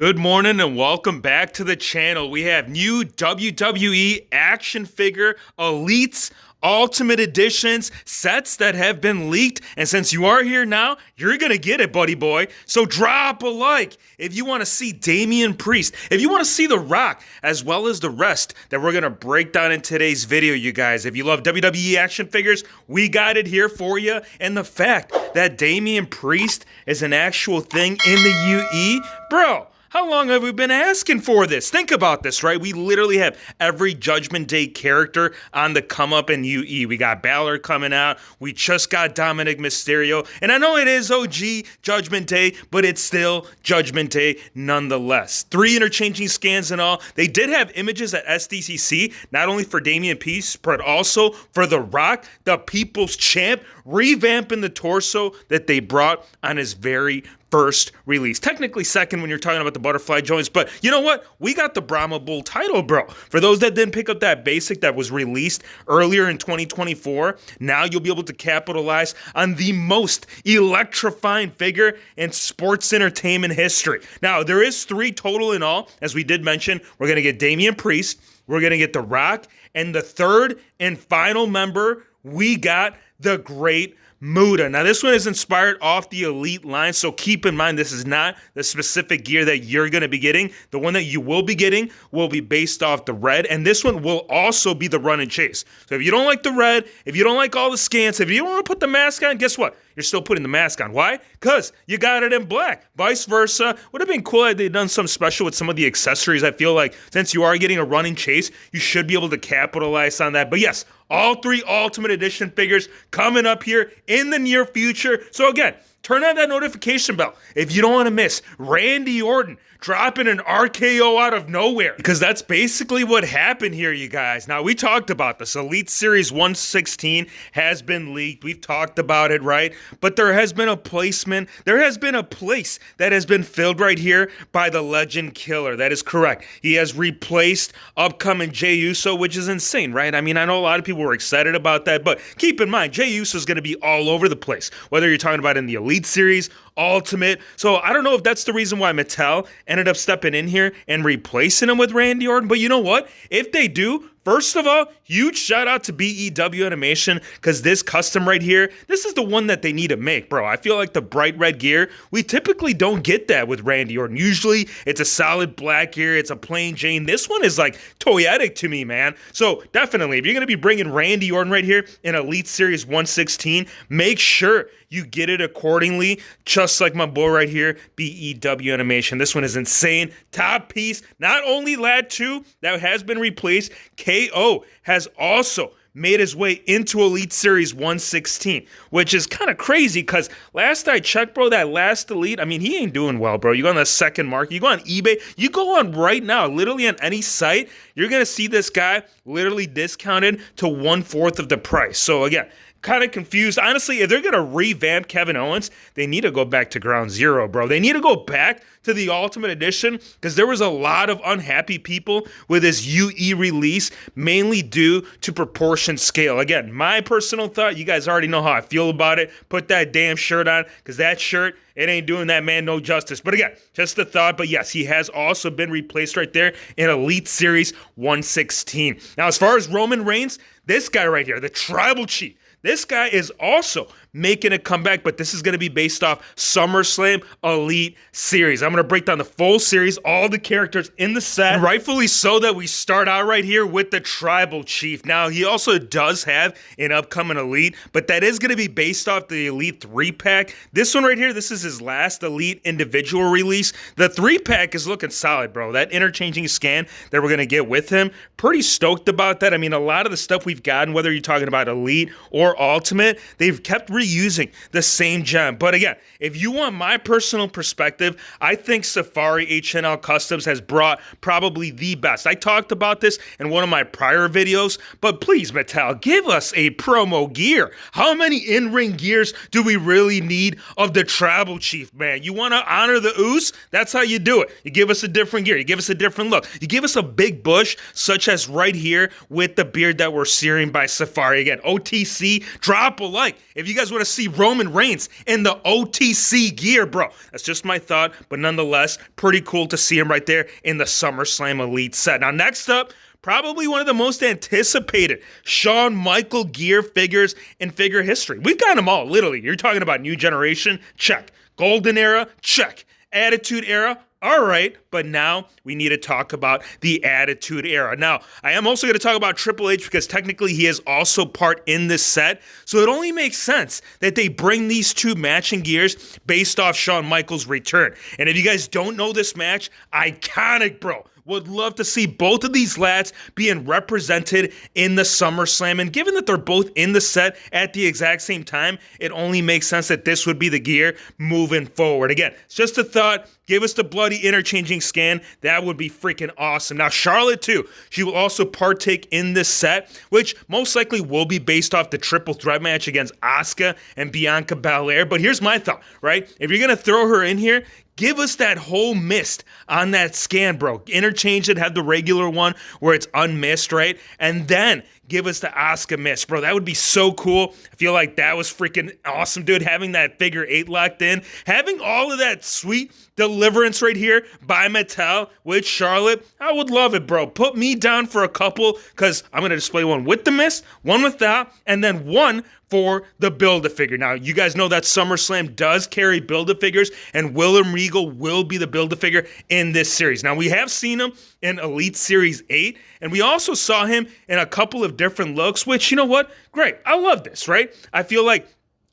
Good morning and welcome back to the channel. We have new WWE action figure elites, ultimate editions, sets that have been leaked. And since you are here now, you're going to get it, buddy boy. So drop a like if you want to see Damian Priest, if you want to see The Rock, as well as the rest that we're going to break down in today's video, you guys. If you love WWE action figures, we got it here for you. And the fact that Damian Priest is an actual thing in the UE, bro. How long have we been asking for this? Think about this, right? We literally have every Judgment Day character on the come up in UE. We got Balor coming out. We just got Dominic Mysterio. And I know it is OG Judgment Day, but it's still Judgment Day nonetheless. 3 interchanging scans and all. They did have images at SDCC, not only for Damian Priest, but also for The Rock, the People's Champ, revamping the torso that they brought on his very first release. Technically second when you're talking about the butterfly joints, but you know what? We got the Brahma Bull title, bro. For those that didn't pick up that basic that was released earlier in 2024, now you'll be able to capitalize on the most electrifying figure in sports entertainment history. Now, there is 3 total in all. As we did mention, we're going to get Damian Priest, we're going to get The Rock, and the third and final member, we got the Great Muta. Now, this one is inspired off the Elite line, so keep in mind this is not the specific gear that you're going to be getting. The one that you will be getting will be based off the red, and this one will also be the run and chase. So if you don't like the red, if you don't like all the scans, if you don't want to put the mask on, guess what? You're still putting the mask on. Why? Because you got it in black. Vice versa. Would have been cool if they'd done something special with some of the accessories. I feel like since you are getting a run and chase, you should be able to capitalize on that. But yes, all 3 Ultimate Edition figures coming up here in the near future. So again, turn on that notification bell if you don't want to miss Randy Orton dropping an RKO out of nowhere. Because that's basically what happened here, you guys. Now, we talked about this. Elite Series 116 has been leaked. We've talked about it, right? But there has been a placement. There has been a place that has been filled right here by the Legend Killer. That is correct. He has replaced upcoming Jey Uso, which is insane, right? I mean, I know a lot of people were excited about that, but keep in mind, Jey Uso is going to be all over the place, whether you're talking about in the Elite Series, Ultimate. So I don't know if that's the reason why Mattel ended up stepping in here and replacing him with Randy Orton. But you know what? If they do, first of all, huge shout out to BEW Animation, because this custom right here, this is the one that they need to make, bro. I feel like the bright red gear, we typically don't get that with Randy Orton. Usually it's a solid black gear, it's a plain Jane. This one is like toyetic to me, man. So definitely, if you're going to be bringing Randy Orton right here in Elite Series 116, make sure you get it accordingly, just like my boy right here, BEW Animation. This one is insane. Top piece, not only Lad 2 that has been replaced, KO has also made his way into Elite Series 116, which is kind of crazy because last I checked, bro, that last Elite, I mean, he ain't doing well, bro. You go on the second market, you go on eBay, you go on right now, literally on any site, you're going to see this guy literally discounted to 1/4 of the price. So again, kind of confused. Honestly, if they're going to revamp Kevin Owens, they need to go back to ground zero, bro. They need to go back to the Ultimate Edition because there was a lot of unhappy people with his UE release, mainly due to proportion scale. Again, my personal thought, you guys already know how I feel about it. Put that damn shirt on because that shirt, it ain't doing that man no justice. But again, just a thought. But yes, he has also been replaced right there in Elite Series 116. Now, as far as Roman Reigns, this guy right here, the Tribal Chief, this guy is also making a comeback, but this is going to be based off Summerslam Elite Series. I'm going to break down the full series, all the characters in the set. And rightfully so that we start out right here with the Tribal Chief. Now, he also does have an upcoming Elite, but that is going to be based off the Elite 3-pack. This one right here, this is his last Elite individual release. The 3-pack is looking solid, bro. That interchanging scan that we're going to get with him, pretty stoked about that. I mean, a lot of the stuff we've gotten, whether you're talking about Elite or Ultimate, they've kept reusing the same gem. But again, if you want my personal perspective, I think Safari HNL Customs has brought probably the best. I talked about this in one of my prior videos, but please, Mattel, give us a promo gear. How many in-ring gears do we really need of the Tribal Chief, man? You want to honor the Oos? That's how you do it. You give us a different gear. You give us a different look. You give us a big bush, such as right here with the beard that we're searing by Safari. Again, OTC see, drop a like. If you guys want to see Roman Reigns in the OTC gear, bro, that's just my thought, but nonetheless, pretty cool to see him right there in the SummerSlam Elite set. Now, next up, probably one of the most anticipated Shawn Michael gear figures in figure history. We've got them all, literally. You're talking about New Generation? Check. Golden Era? Check. Attitude Era? All right, but now we need to talk about the Attitude Era. Now, I am also going to talk about Triple H because technically he is also part in this set, so it only makes sense that they bring these two matching gears based off Shawn Michaels' return. And if you guys don't know this match, iconic, bro. Would love to see both of these lads being represented in the SummerSlam. And given that they're both in the set at the exact same time, it only makes sense that this would be the gear moving forward. Again, it's just a thought. Give us the bloody interchanging scan. That would be freaking awesome. Now, Charlotte, too. She will also partake in this set, which most likely will be based off the triple threat match against Asuka and Bianca Belair. But here's my thought, right? If you're going to throw her in here, give us that whole mist on that scan, bro. Interchange it, have the regular one where it's unmissed, right? And then give us the Asuka mist, bro. That would be so cool. I feel like that was freaking awesome, dude. Having that figure 8 locked in, having all of that sweet deliverance right here by Mattel with Charlotte. I would love it, bro. Put me down for a couple because I'm going to display one with the mist, one without, and then one for the Build-A-Figure. Now, you guys know that SummerSlam does carry Build-A-Figures, and William Regal will be the Build-A-Figure in this series. Now, we have seen him in Elite Series 8, and we also saw him in a couple of different looks, which, you know what? Great. I love this, right? I feel like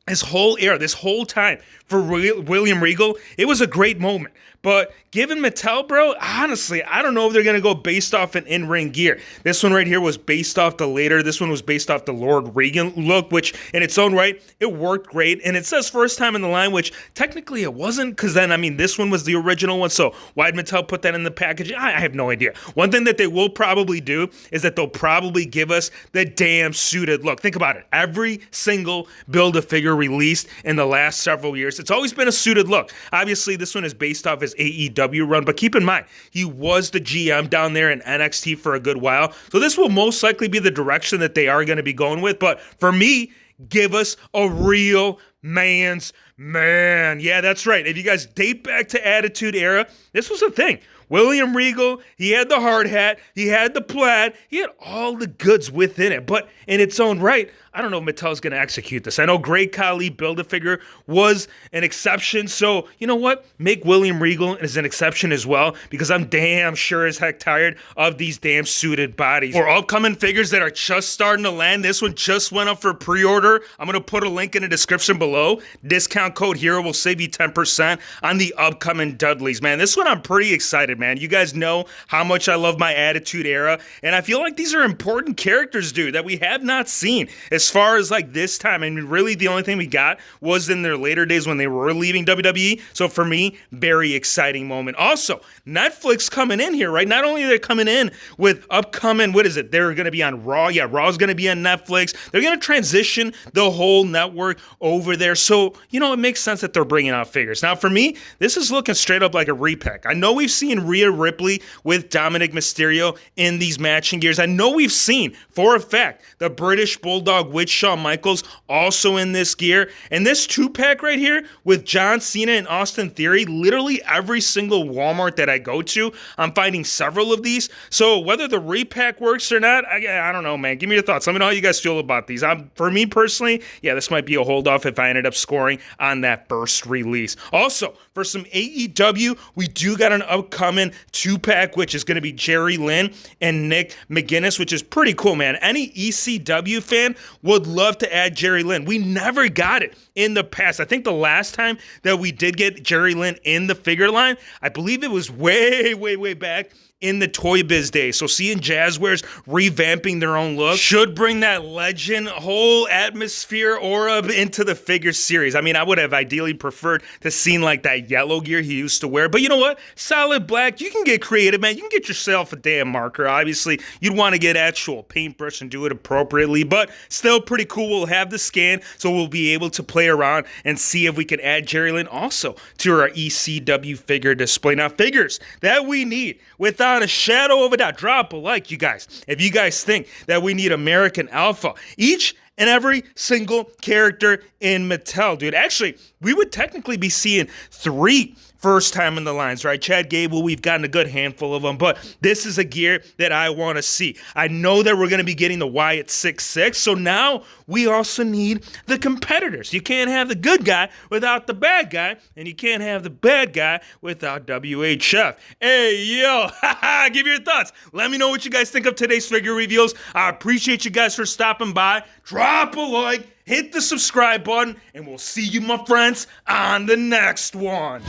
this whole era, this whole time for William Regal, it was a great moment. But given Mattel, bro, honestly, I don't know if they're going to go based off an in-ring gear. This one right here was based off the later. This one was based off the Lord Regan look, which in its own right, it worked great. And it says first time in the line, which technically it wasn't, because then, I mean, this one was the original one. So why'd Mattel put that in the package? I have no idea. One thing that they will probably do is that they'll probably give us the damn suited look. Think about it. Every single Build-A-Figure released in the last several years, it's always been a suited look. Obviously, this one is based off his AEW run, but keep in mind, he was the GM down there in NXT for a good while. So this will most likely be the direction that they are going to be going with. But for me, give us a real man's man. Yeah, that's right. If you guys date back to Attitude Era, this was a thing. William Regal, he had the hard hat, he had the plaid, he had all the goods within it. But in its own right, I don't know if Mattel's going to execute this. I know Great Khali Build-A-Figure was an exception. So, you know what? Make William Regal as an exception as well, because I'm damn sure as heck tired of these damn suited bodies. For upcoming figures that are just starting to land, this one just went up for pre-order. I'm going to put a link in the description below. Discount code HERO will save you 10% on the upcoming Dudleys, man. This one I'm pretty excited, man. You guys know how much I love my Attitude Era, and I feel like these are important characters, dude, that we have not seen as far as like this time. I mean, really the only thing we got was in their later days when they were leaving WWE. So for me, very exciting moment. Also, Netflix coming in here, right? Not only are they coming in with upcoming, what is it? They're going to be on Raw. Yeah, Raw's going to be on Netflix. They're going to transition the whole network over there. So, you know, it makes sense that they're bringing out figures. Now, for me, this is looking straight up like a repack. I know we've seen Rhea Ripley with Dominic Mysterio in these matching gears. I know we've seen, for a fact, the British Bulldog with Shawn Michaels also in this gear. And this 2-pack right here with John Cena and Austin Theory, literally every single Walmart that I go to, I'm finding several of these. So whether the repack works or not, I don't know, man. Give me your thoughts. Let me know how you guys feel about these. For me personally, yeah, this might be a hold off if I ended up scoring on that first release. Also, for some AEW, we do got an upcoming 2-pack, which is going to be Jerry Lynn and Nick McGuinness, which is pretty cool, man. Any ECW fan would love to add Jerry Lynn. We never got it in the past. I think the last time that we did get Jerry Lynn in the figure line, I believe it was way, way, way back in the Toy Biz days. So seeing Jazzwares revamping their own look should bring that legend whole atmosphere aura into the figure series. I mean, I would have ideally preferred to seen like that yellow gear he used to wear. But you know what? Solid black. You can get creative, man. You can get yourself a damn marker. Obviously, you'd want to get actual paintbrush and do it appropriately, but still pretty cool. We'll have the scan, so we'll be able to play around and see if we can add Jerry Lynn also to our ECW figure display. Now, figures that we need without a shadow of a doubt. Drop a like, you guys, if you guys think that we need American Alpha. Each and every single character in Mattel, dude. Actually, we would technically be seeing 3 first time in the lines, right? Chad Gable, we've gotten a good handful of them, but this is a gear that I want to see. I know that we're going to be getting the Wyatt 6'6", so now we also need the competitors. You can't have the good guy without the bad guy, and you can't have the bad guy without WHF. Hey, yo, give your thoughts. Let me know what you guys think of today's figure reveals. I appreciate you guys for stopping by. Drop a like, hit the subscribe button, and we'll see you, my friends, on the next one.